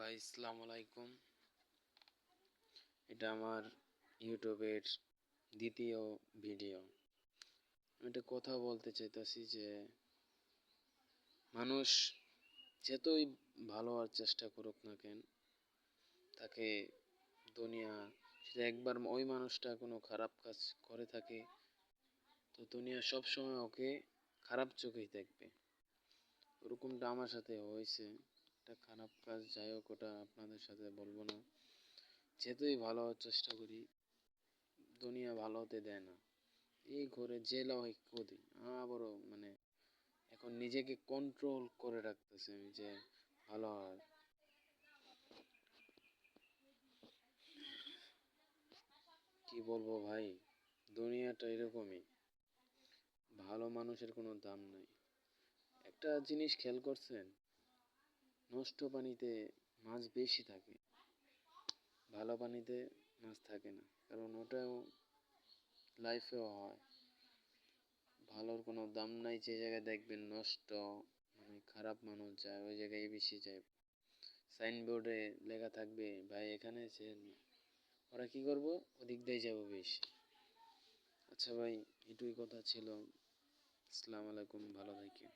ভাই আসসালামু আলাইকুম। এটা আমার ইউটিউবের দ্বিতীয় ভিডিও। আমি একটা কথা বলতে চাইতেছি যে মানুষ যতই ভালো হওয়ার চেষ্টা করুক না কেন, তাকে দুনিয়া যদি একবার ওই মানুষটা কোনো খারাপ কাজ করে থাকে, তো দুনিয়া সবসময় ওকে খারাপ চোখেই দেখবে। ওরকমটা আমার সাথে হয়েছে। একটা খারাপ কাজ, যাই হোক, ওটা আপনাদের সাথে বলবো না। যতই ভালো হওয়ার চেষ্টা করি, দুনিয়া ভালো হতে দেয় না। এই ঘরে জেলা হয় কদি আবারও এখন নিজেকে কন্ট্রোল করে রাখতেছি আমি যে ভালো হয়। কি বলবো ভাই, দুনিয়াটা এরকমই। ভালো মানুষের কোনো দাম নাই। একটা জিনিস খেয়াল করছেন, নষ্ট পানিতে মাছ বেশি থাকে, ভালো পানিতে মাছ থাকে না। কারণ ওটাও লাইফেও হয়। ভালোর কোনো দাম নাই। যে জায়গায় দেখবেন নষ্ট খারাপ মানুষ যায়, ওই জায়গায় বেশি যায়। সাইনবোর্ডে লেখা থাকবে ভাই এখানে সেল, ওরা কি করবো, ওদিক দিয়ে যাবো বেশি। আচ্ছা ভাই, এটুকুই কথা ছিল। আসসালামু আলাইকুম, ভালো থাকি।